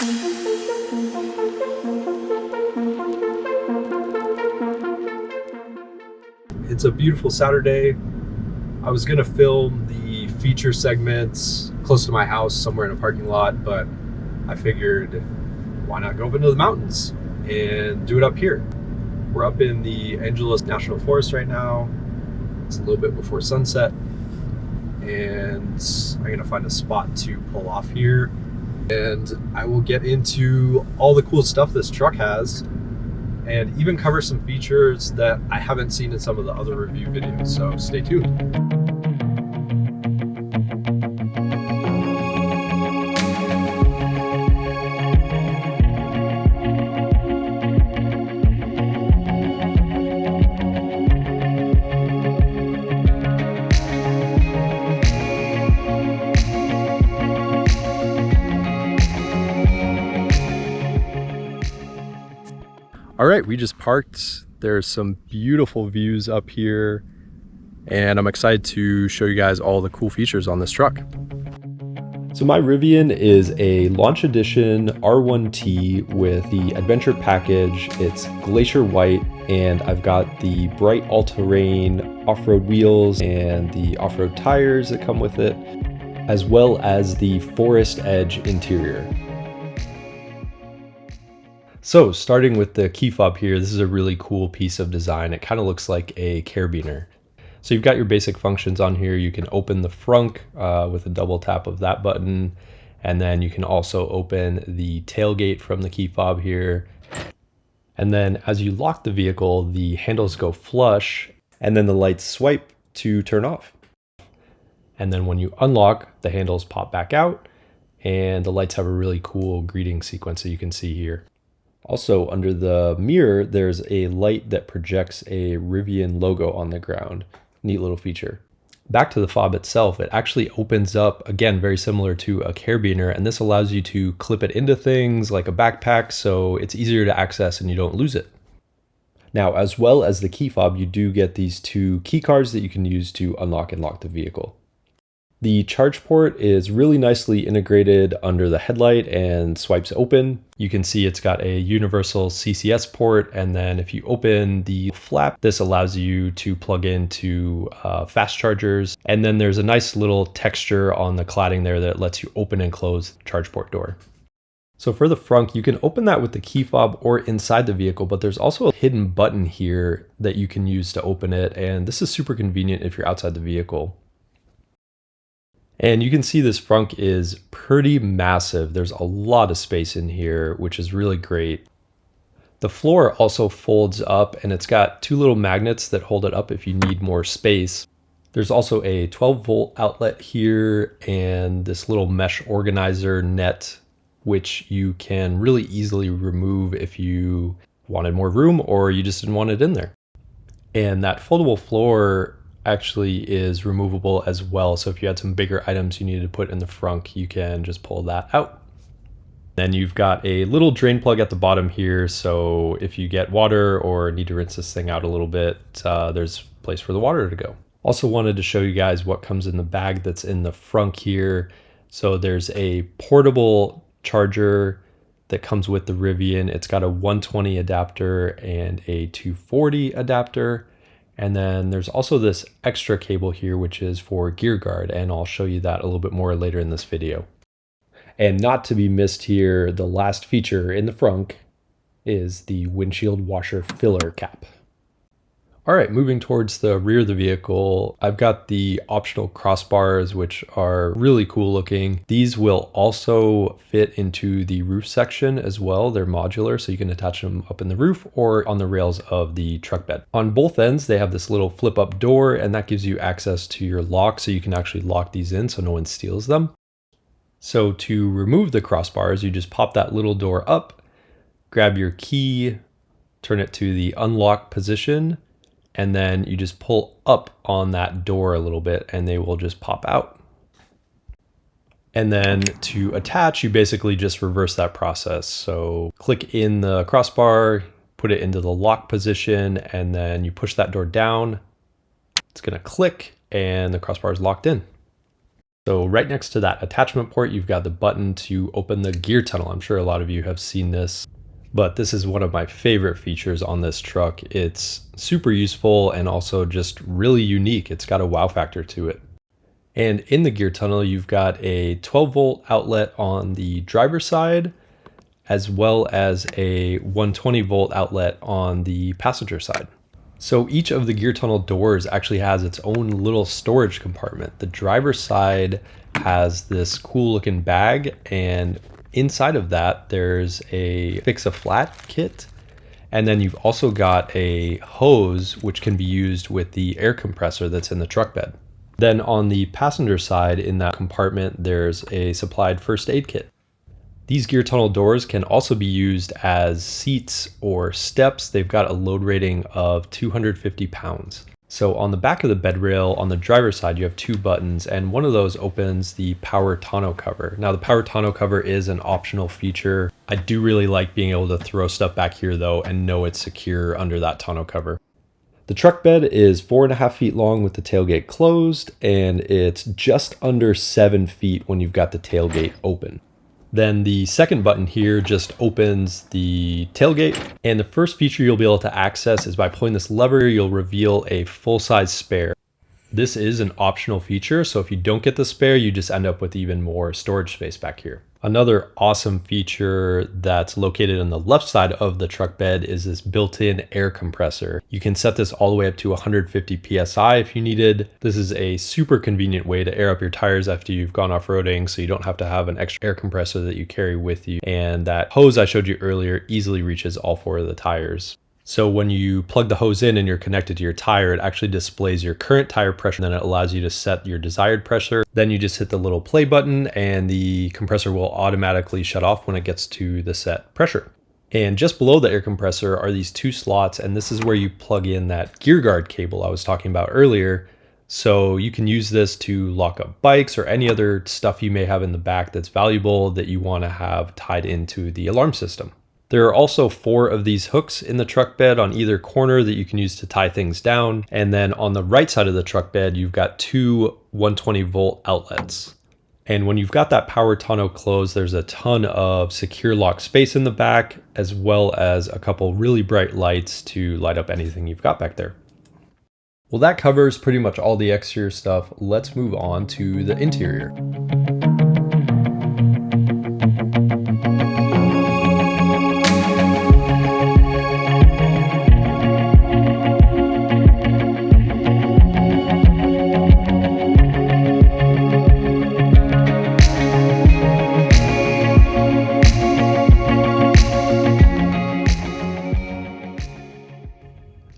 It's a beautiful Saturday. I was gonna film the feature segments close to my house somewhere in a parking lot, but I figured why not go up into the mountains and do it up here. We're up in the Angeles National Forest right now. It's a little bit before sunset, and I'm gonna find a spot to pull off here, and I will get into all the cool stuff this truck has and even cover some features that I haven't seen in some of the other review videos, so stay tuned. All right, we just parked. There's some beautiful views up here, and I'm excited to show you guys all the cool features on this truck. So my Rivian is a launch edition R1T with the adventure package. It's glacier white, and I've got the bright all-terrain off-road wheels and the off-road tires that come with it, as well as the forest edge interior. So starting with the key fob here, this is a really cool piece of design. It kind of looks like a carabiner. So you've got your basic functions on here. You can open the frunk with a double tap of that button. And then you can also open the tailgate from the key fob here. And then as you lock the vehicle, the handles go flush and then the lights swipe to turn off. And then when you unlock, the handles pop back out and the lights have a really cool greeting sequence that you can see here. Also, under the mirror, there's a light that projects a Rivian logo on the ground. Neat little feature. Back to the fob itself, it actually opens up, again, very similar to a carabiner, and this allows you to clip it into things like a backpack, so it's easier to access and you don't lose it. Now, as well as the key fob, you do get these two key cards that you can use to unlock and lock the vehicle. The charge port is really nicely integrated under the headlight and swipes open. You can see it's got a universal CCS port, and then if you open the flap, this allows you to plug into fast chargers. And then there's a nice little texture on the cladding there that lets you open and close the charge port door. So for the frunk, you can open that with the key fob or inside the vehicle, but there's also a hidden button here that you can use to open it. And this is super convenient if you're outside the vehicle. And you can see this frunk is pretty massive. There's a lot of space in here, which is really great. The floor also folds up and it's got two little magnets that hold it up if you need more space. There's also a 12-volt outlet here and this little mesh organizer net, which you can really easily remove if you wanted more room or you just didn't want it in there. And that foldable floor actually is removable as well. So if you had some bigger items you needed to put in the frunk, you can just pull that out. Then you've got a little drain plug at the bottom here. So if you get water or need to rinse this thing out a little bit, there's a place for the water to go. Also wanted to show you guys what comes in the bag that's in the frunk here. So there's a portable charger that comes with the Rivian. It's got a 120 adapter and a 240 adapter. And then there's also this extra cable here, which is for gear guard, and I'll show you that a little bit more later in this video. And not to be missed here, the last feature in the frunk is the windshield washer filler cap. All right, moving towards the rear of the vehicle, I've got the optional crossbars, which are really cool looking. These will also fit into the roof section as well. They're modular, so you can attach them up in the roof or on the rails of the truck bed. On both ends, they have this little flip up door, and that gives you access to your lock, so you can actually lock these in so no one steals them. So to remove the crossbars, you just pop that little door up, grab your key, turn it to the unlock position, and then you just pull up on that door a little bit and they will just pop out. And then to attach, you basically just reverse that process. So click in the crossbar, put it into the lock position, and then you push that door down. It's gonna click and the crossbar is locked in. So right next to that attachment port, you've got the button to open the gear tunnel. I'm sure a lot of you have seen this, but this is one of my favorite features on this truck. It's super useful and also just really unique. It's got a wow factor to it. And in the gear tunnel, you've got a 12-volt outlet on the driver's side, as well as a 120-volt outlet on the passenger side. So each of the gear tunnel doors actually has its own little storage compartment. The driver's side has this cool looking bag, and inside of that there's a fix-a-flat kit. And then you've also got a hose which can be used with the air compressor that's in the truck bed. Then on the passenger side in that compartment, there's a supplied first aid kit. These gear tunnel doors can also be used as seats or steps. They've got a load rating of 250 pounds. So on the back of the bed rail on the driver's side, you have two buttons, and one of those opens the power tonneau cover. Now the power tonneau cover is an optional feature. I do really like being able to throw stuff back here though and know it's secure under that tonneau cover. The truck bed is 4.5 feet long with the tailgate closed, and it's just under 7 feet when you've got the tailgate open. Then the second button here just opens the tailgate, and the first feature you'll be able to access is by pulling this lever, you'll reveal a full-size spare. This is an optional feature, so if you don't get the spare, you just end up with even more storage space back here. Another awesome feature that's located on the left side of the truck bed is this built-in air compressor. You can set this all the way up to 150 PSI if you needed. This is a super convenient way to air up your tires after you've gone off-roading, so you don't have to have an extra air compressor that you carry with you. And that hose I showed you earlier easily reaches all 4 of the tires. So when you plug the hose in and you're connected to your tire, it actually displays your current tire pressure, and then it allows you to set your desired pressure. Then you just hit the little play button and the compressor will automatically shut off when it gets to the set pressure. And just below the air compressor are these 2 slots, and this is where you plug in that gear guard cable I was talking about earlier. So you can use this to lock up bikes or any other stuff you may have in the back that's valuable that you want to have tied into the alarm system. There are also 4 of these hooks in the truck bed on either corner that you can use to tie things down. And then on the right side of the truck bed, you've got 2 120-volt outlets. And when you've got that power tonneau closed, there's a ton of secure lock space in the back, as well as a couple really bright lights to light up anything you've got back there. Well, that covers pretty much all the exterior stuff. Let's move on to the interior.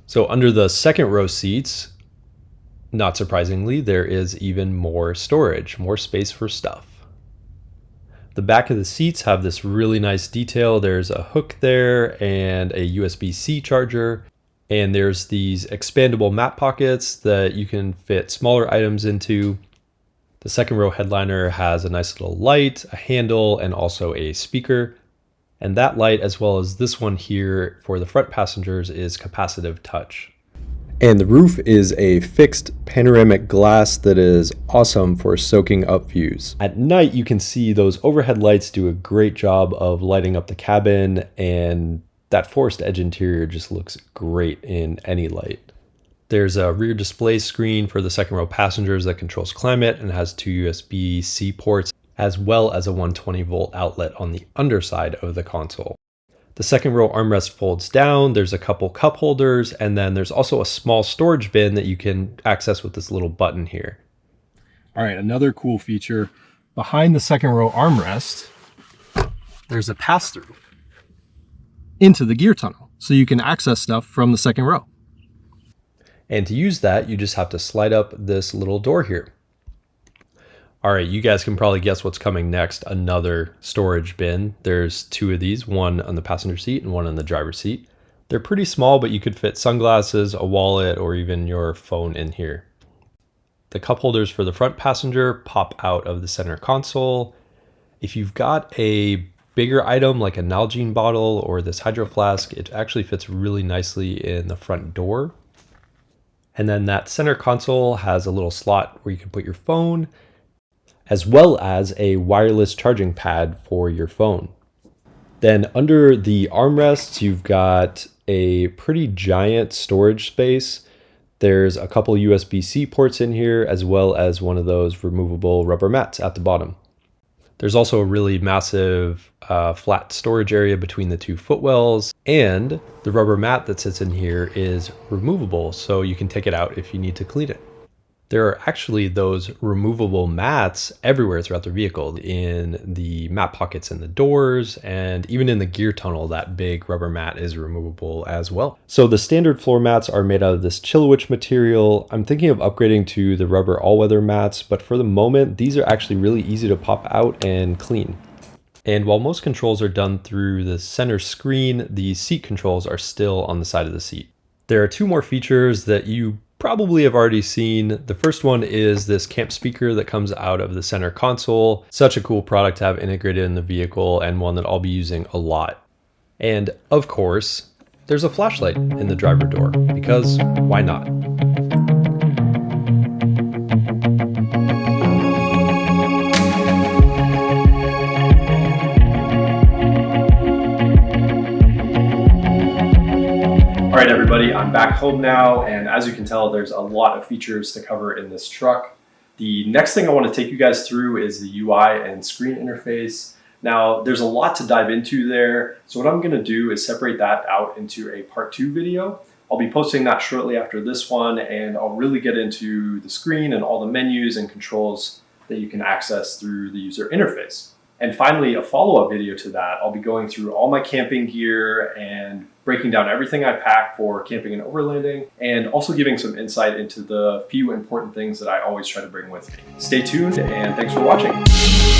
So under the second row seats, not surprisingly, there is even more storage, more space for stuff. The back of the seats have this really nice detail. There's a hook there and a USB-C charger, and there's these expandable mat pockets that you can fit smaller items into. The second row headliner has a nice little light, a handle, and also a speaker. And that light, as well as this one here for the front passengers, is capacitive touch. And the roof is a fixed panoramic glass that is awesome for soaking up views. At night, you can see those overhead lights do a great job of lighting up the cabin, and that forest edge interior just looks great in any light. There's a rear display screen for the second row passengers that controls climate and has 2 USB-C ports, as well as a 120-volt outlet on the underside of the console. The second row armrest folds down, there's a couple cup holders, and then there's also a small storage bin that you can access with this little button here. All right, another cool feature, behind the second row armrest, there's a pass-through into the gear tunnel, so you can access stuff from the second row. And to use that, you just have to slide up this little door here. All right, you guys can probably guess what's coming next. Another storage bin. There's 2 of these, one on the passenger seat and one on the driver's seat. They're pretty small, but you could fit sunglasses, a wallet, or even your phone in here. The cup holders for the front passenger pop out of the center console. If you've got a bigger item like a Nalgene bottle or this hydro flask, it actually fits really nicely in the front door. And then that center console has a little slot where you can put your phone. as well as a wireless charging pad for your phone. Then under the armrests, you've got a pretty giant storage space. There's a couple USB-C ports in here, as well as one of those removable rubber mats at the bottom. There's also a really massive flat storage area between the two footwells, and the rubber mat that sits in here is removable, so you can take it out if you need to clean it. There are actually those removable mats everywhere throughout the vehicle, in the mat pockets in the doors, and even in the gear tunnel, that big rubber mat is removable as well. So the standard floor mats are made out of this Chilwich material. I'm thinking of upgrading to the rubber all-weather mats, but for the moment, these are actually really easy to pop out and clean. And while most controls are done through the center screen, the seat controls are still on the side of the seat. There are two more features that you probably have already seen. The first one is this camp speaker that comes out of the center console. Such a cool product to have integrated in the vehicle, and one that I'll be using a lot. And of course, there's a flashlight in the driver door, because why not? All right, everybody, I'm back home now, and as you can tell, there's a lot of features to cover in this truck. The next thing I want to take you guys through is the UI and screen interface. Now, there's a lot to dive into there, so what I'm going to do is separate that out into a part 2 video. I'll be posting that shortly after this one, and I'll really get into the screen and all the menus and controls that you can access through the user interface. And finally, a follow-up video to that, I'll be going through all my camping gear and breaking down everything I pack for camping and overlanding, and also giving some insight into the few important things that I always try to bring with me. Stay tuned, and thanks for watching.